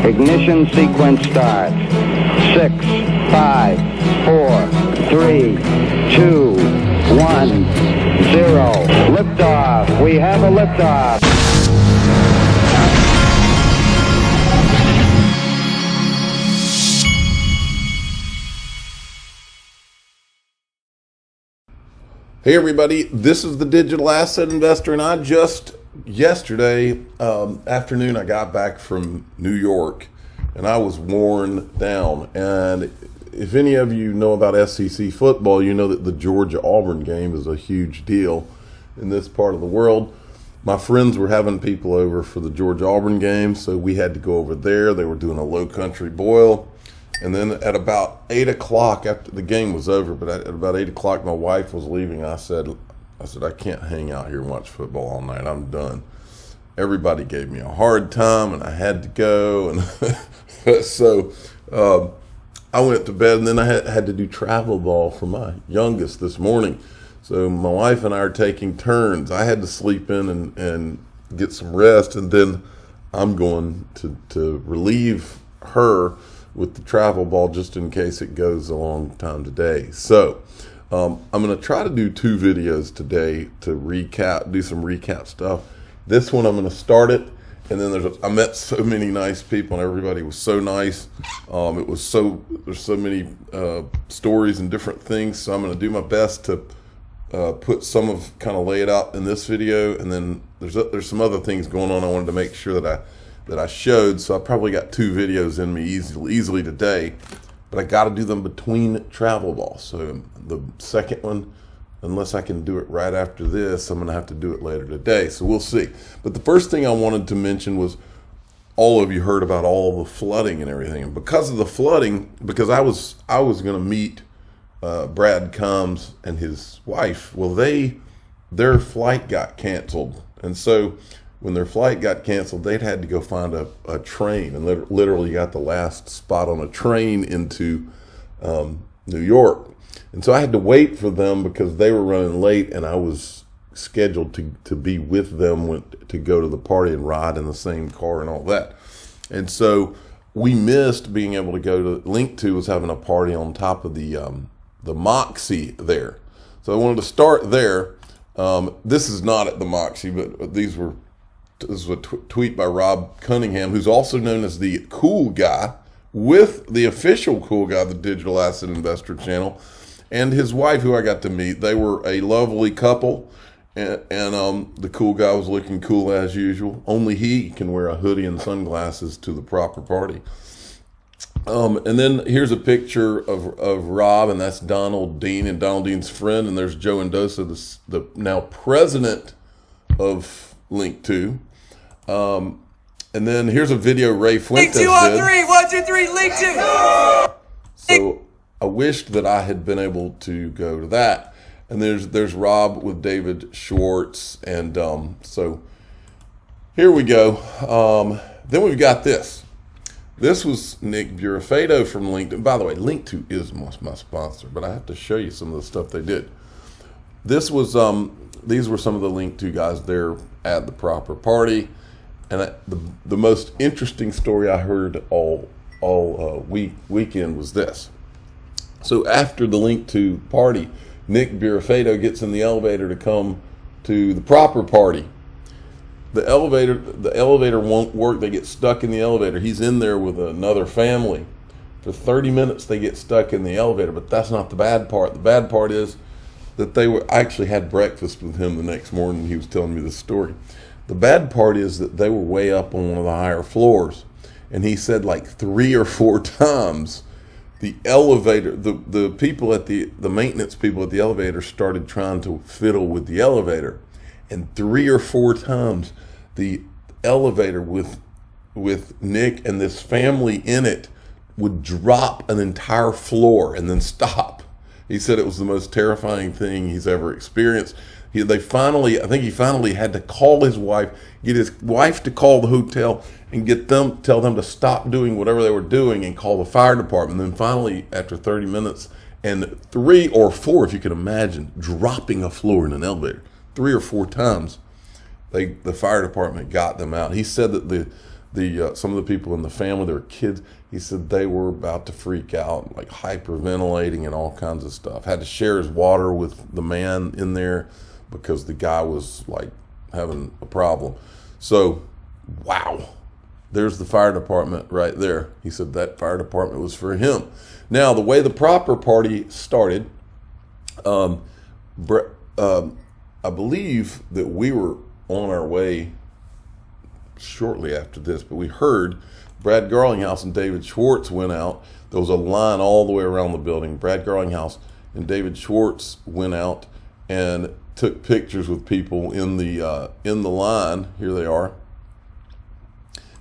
Ignition sequence starts. 6, 5, 4, 3, 2, 1, 0. Liftoff. We have a liftoff. Hey everybody, this is the Digital Asset Investor, and I just yesterday afternoon I got back from New York and I was worn down. And if any of you know about SEC football, you know that the Georgia-Auburn game is a huge deal in this part of the world. My friends were having people over for the Georgia-Auburn game, so we had to go over there. They were doing a low country boil. And then at about 8 o'clock, after the game was over, but at about 8 o'clock, my wife was leaving. I said, I can't hang out here and watch football all night. I'm done. Everybody gave me a hard time, and I had to go. And so I went to bed, and then I had to do travel ball for my youngest this morning. So my wife and I are taking turns. I had to sleep in and get some rest, and then I'm going to relieve her with the travel ball just in case it goes a long time today. So I'm going to try to do 2 videos today to do some recap stuff. This one I'm going to start it, and then I met so many nice people, and everybody was so nice. There's so many stories and different things, so I'm going to do my best to kind of lay it out in this video, and then there's some other things going on I wanted to make sure that I showed, so I probably got 2 videos in me easily today, but I got to do them between travel balls. So the second one, unless I can do it right after this, I'm going to have to do it later today, so we'll see. But the first thing I wanted to mention was all of you heard about all the flooding and everything, and because of the flooding, because I was going to meet Brad Combs and his wife, well, their flight got canceled, and so when their flight got canceled, they'd had to go find a train, and literally got the last spot on a train into New York. And so I had to wait for them because they were running late, and I was scheduled to be with them to go to the party and ride in the same car and all that. And so we missed being able to go to Link 2 was having a party on top of the Moxie there. So I wanted to start there. This is not at the Moxie, but this is a tweet by Rob Cunningham, who's also known as the Cool Guy, with the official Cool Guy, the Digital Asset Investor channel, and his wife, who I got to meet. They were a lovely couple, and the Cool Guy was looking cool as usual. Only he can wear a hoodie and sunglasses to the proper party. And then here's a picture of Rob, and that's Donald Dean and Donald Dean's friend, and there's Joe Endosa, the now president of Link 2. And then here's a video Ray Fuentes did. Link 2 on 3, 1, 2, 3, Link 2. So I wished that I had been able to go to that. And there's Rob with David Schwartz, and so here we go. Then we've got this. This was Nick Burafedo from Link 2. By the way, Link 2 is my sponsor, but I have to show you some of the stuff they did. This was these were some of the Link 2 guys there at the proper party, and the most interesting story I heard all weekend was this. So after the Link 2 party, Nick Burafedo gets in the elevator to come to the proper party. The elevator won't work. They get stuck in the elevator. He's in there with another family. For 30 minutes they get stuck in the elevator, but that's not the bad part. The bad part is that I actually had breakfast with him the next morning. He was telling me this story. The bad part is that they were way up on one of the higher floors, and he said like 3 or 4 times the elevator, the people at the maintenance people at the elevator started trying to fiddle with the elevator, and 3 or 4 times the elevator with Nick and this family in it would drop an entire floor and then stop. He said it was the most terrifying thing he's ever experienced. I think he finally had to call his wife, get his wife to call the hotel and tell them to stop doing whatever they were doing and call the fire department. And then finally, after 30 minutes and 3 or 4, if you can imagine, dropping a floor in an elevator 3 or 4 times, the fire department got them out. He said that some of the people in the family, their kids, he said they were about to freak out, like hyperventilating and all kinds of stuff. Had to share his water with the man in there because the guy was like having a problem. So, wow, there's the fire department right there. He said that fire department was for him. Now, the way the proper party started, I believe that we were on our way shortly after this, but we heard Brad Garlinghouse and David Schwartz went out. There was a line all the way around the building. Brad Garlinghouse and David Schwartz went out and took pictures with people in the line. Here they are.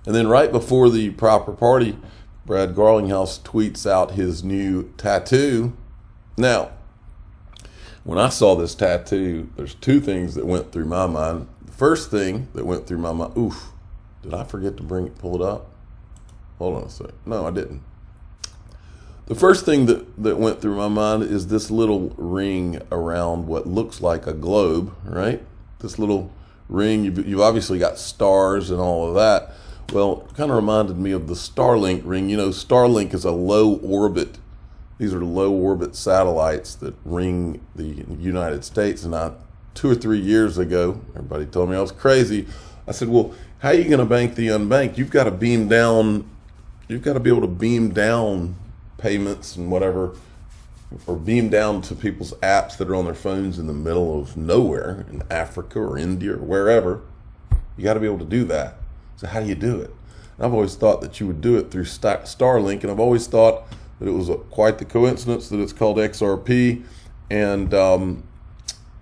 And then right before the proper party, Brad Garlinghouse tweets out his new tattoo. Now, when I saw this tattoo, there's two things that went through my mind. The first thing that went through my mind, did I forget to pull it up? Hold on a sec. No, I didn't. The first thing that went through my mind is this little ring around what looks like a globe, right? This little ring, you've obviously got stars and all of that. Well, it kind of reminded me of the Starlink ring. You know, Starlink is a low orbit. These are low orbit satellites that ring the United States. And 2 or 3 years ago, everybody told me I was crazy. I said, well, how are you going to bank the unbanked? You've got to beam down. You've got to be able to beam down payments and whatever, or beam down to people's apps that are on their phones in the middle of nowhere in Africa or India or wherever. You got to be able to do that. So how do you do it? And I've always thought that you would do it through Starlink, and I've always thought that it was quite the coincidence that it's called XRP, and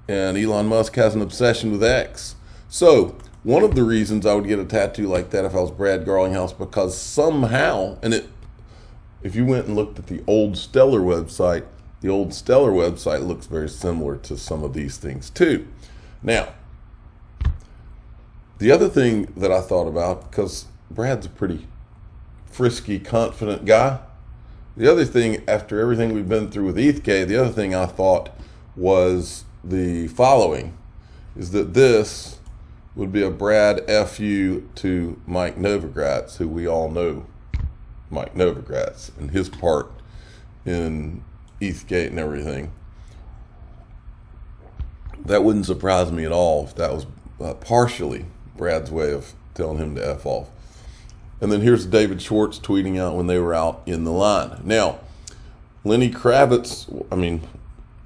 Elon Musk has an obsession with X. So one of the reasons I would get a tattoo like that if I was Brad Garlinghouse, because somehow, if you went and looked at the old Stellar website looks very similar to some of these things too. Now, the other thing that I thought about, because Brad's a pretty frisky, confident guy, the other thing, after everything we've been through with ETHK, the other thing I thought was the following, is that this would be a Brad FU to Mike Novogratz, who we all know Mike Novogratz and his part in ETHgate and everything. That wouldn't surprise me at all if that was partially Brad's way of telling him to F off. And then here's David Schwartz tweeting out when they were out in the line. Now, Lenny Kravitz,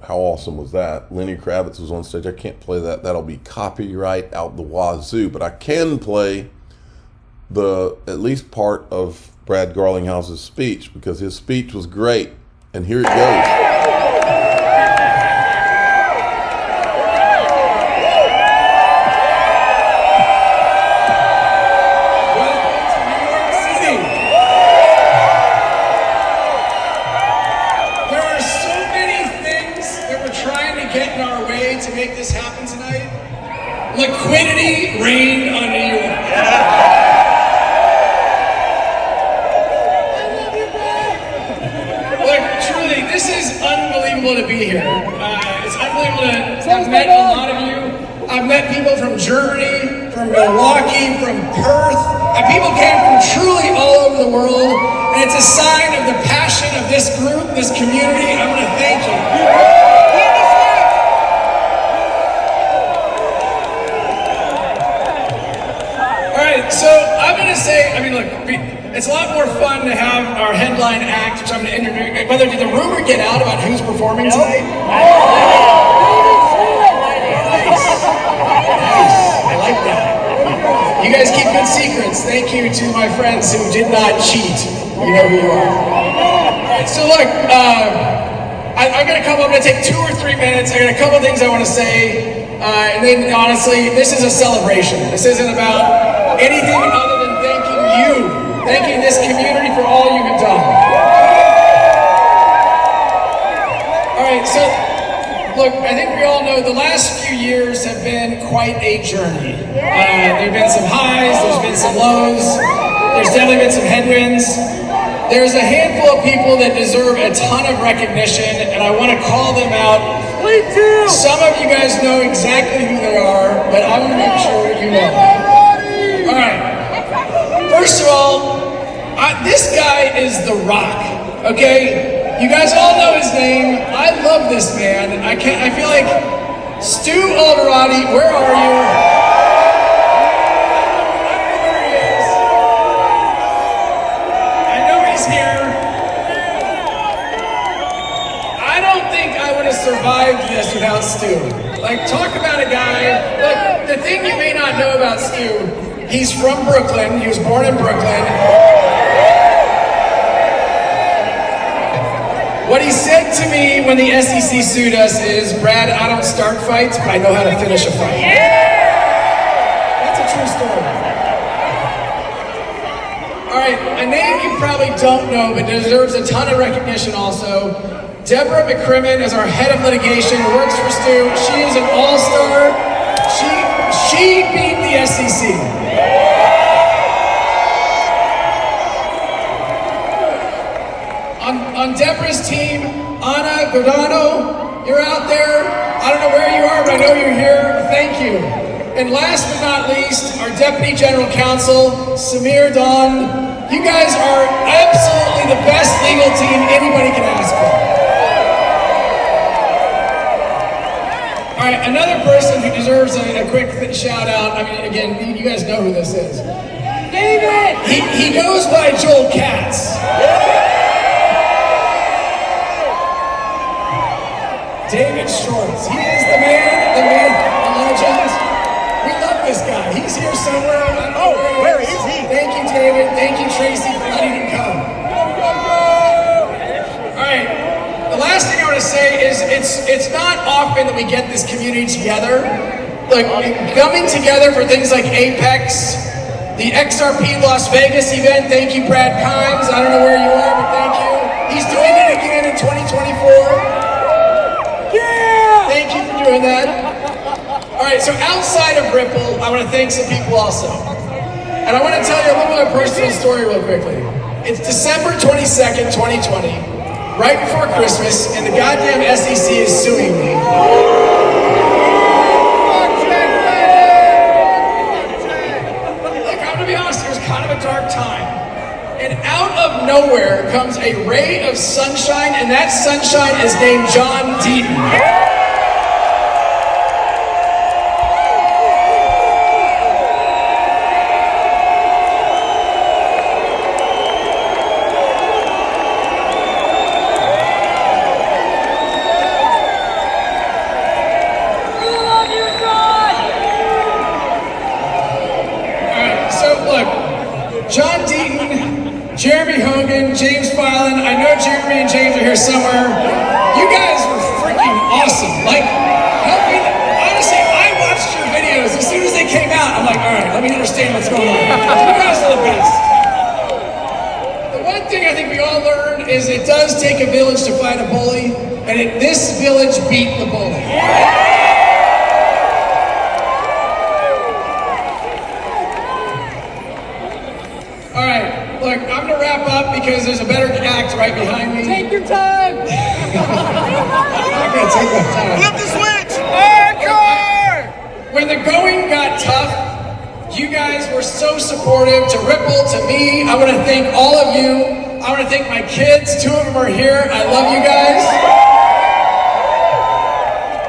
how awesome was that? Lenny Kravitz was on stage. I can't play that. That'll be copyright out the wazoo. But I can play at least part of Brad Garlinghouse's speech, because his speech was great. And here it goes. Liquidity reigned on New York. Look, truly, this is unbelievable to be here. It's unbelievable to have met a lot of you. I've met people from Germany, from Milwaukee, from Perth, and people came from truly all over the world. And it's a sign of the passion of this group, this community. I want to thank you. So I'm going to say, look, it's a lot more fun to have our headline act, which I'm going to introduce. By the way, did the rumor get out about who's performing tonight? Nice. I like that. You guys keep good secrets. Thank you to my friends who did not cheat. You know who you are. All right, so look, I'm going to come up, I'm going to take 2 or 3 minutes. I got a couple things I want to say. And then, honestly, this is a celebration. This isn't about anything other than thanking you, thanking this community for all you have done. All right, so, look, I think we all know the last few years have been quite a journey. There have been some highs, there's been some lows, there's definitely been some headwinds. There's a handful of people that deserve a ton of recognition, and I want to call them out. Some of you guys know exactly who they are, but I'm going to make sure you know. All right. first of all, this guy is The Rock, okay? You guys all know his name. I love this man. I feel like, Stu Alderati, where are you? I know he's here. I don't think I would have survived this without Stu. Like, talk about a guy. Look, the thing you may not know about Stu, he's from Brooklyn. He was born in Brooklyn. What he said to me when the SEC sued us is, Brad, I don't start fights, but I know how to finish a fight. That's a true story. All right, a name you probably don't know, but deserves a ton of recognition also. Deborah McCrimmon is our head of litigation, works for Stu. She is an all-star. She beat the SEC. On Deborah's team, Ana Godano, you're out there. I don't know where you are, but I know you're here. Thank you. And last but not least, our Deputy General Counsel, Samir Don. You guys are absolutely the best legal team anybody can ask for. All right, another person who deserves a quick shout out. I mean, again, you guys know who this is. David! He goes by Joel Katz. David Shorts. He is the man, the legend. We love this guy. He's here somewhere. I don't know where is he? Thank you, David. Thank you, Tracy, for letting him come. All right. The last thing I want to say is it's not often that we get this community together. Like, coming together for things like Apex, the XRP Las Vegas event. Thank you, Brad Kimes. I don't know where you are, but thank you. He's doing it again in 2024. Thank you for doing that. All right, so outside of Ripple, I want to thank some people also. And I want to tell you a little bit of a personal story real quickly. It's December 22nd, 2020, right before Christmas, and the goddamn SEC is suing me. Look, I'm gonna be honest, it was kind of a dark time. And out of nowhere comes a ray of sunshine, and that sunshine is named John Deaton. John Deaton, Jeremy Hogan, James Filan. I know Jeremy and James are here somewhere. You guys were freaking awesome. Like, honestly, I watched your videos as soon as they came out. I'm like, all right, let me understand what's going on. You guys are the best. The one thing I think we all learned is it does take a village to fight a bully, and this village beat the bully. Look, I'm gonna wrap up because there's a better act right behind me. Take your time! I'm not gonna take my time. Flip the switch! Hardcore! When the going got tough, you guys were so supportive to Ripple, to me. I wanna thank all of you. I wanna thank my kids. 2 of them are here. I love you guys.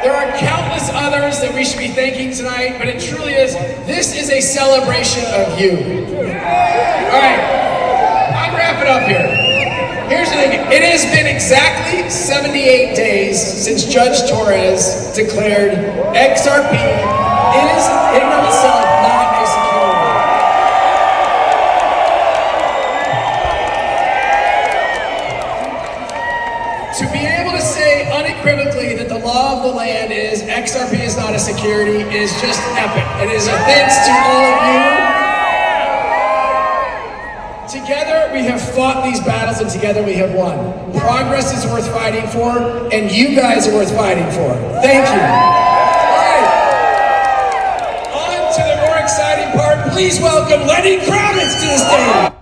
There are countless others that we should be thanking tonight, but it truly is, this is a celebration of you. All right. Wrap it up here. Here's the thing. It has been exactly 78 days since Judge Torres declared XRP is in and of itself not a security. To be able to say unequivocally that the law of the land is XRP is not a security is just epic. It is a thanks to all of you. Together we have fought these battles, and together we have won. Progress is worth fighting for, and you guys are worth fighting for. Thank you. All right. On to the more exciting part. Please welcome Lenny Kravitz to the stage.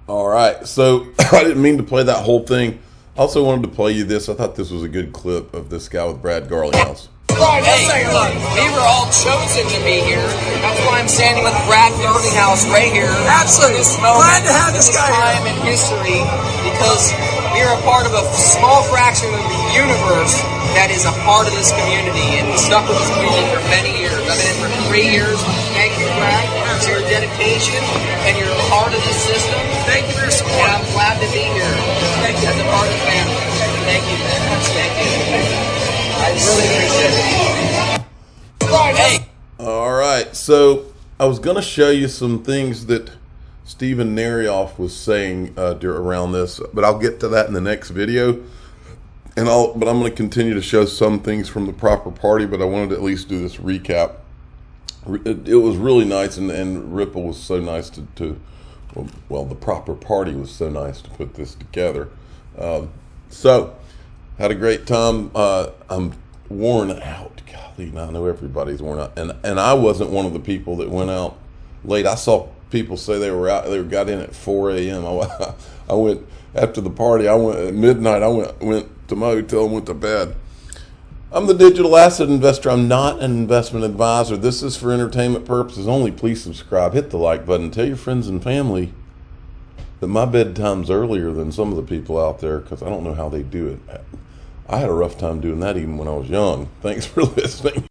All right, so I didn't mean to play that whole thing. I also wanted to play you this. I thought this was a good clip of this guy with Brad Garlinghouse. Hey, look, we were all chosen to be here. That's why I'm standing with Brad Garlinghouse right here. Absolutely. This moment, Glad to have this guy time here. in history, because we are a part of a small fraction of the universe that is a part of this community and stuck with this community for many years. I've been in for 3 years. Thank you, Brad, for your dedication and your part of this system. Thank you for your support. And I'm glad to be here as a part of the family. Thank you, man. Thank you. I really appreciate it. Hey. All right, so I was going to show you some things that Stephen Narioff was saying around this, but I'll get to that in the next video. But I'm going to continue to show some things from the proper party, but I wanted to at least do this recap. It was really nice, and Ripple was so nice well, the proper party was so nice to put this together. So, had a great time. I'm worn out. Golly, I know everybody's worn out. And I wasn't one of the people that went out late. I saw people say they got in at 4 a.m. I went, after the party, I went at midnight, I went to my hotel and went to bed. I'm the digital asset investor. I'm not an investment advisor. This is for entertainment purposes only. Please subscribe, hit the like button, tell your friends and family that my bedtime's earlier than some of the people out there, because I don't know how they do it. I had a rough time doing that even when I was young. Thanks for listening.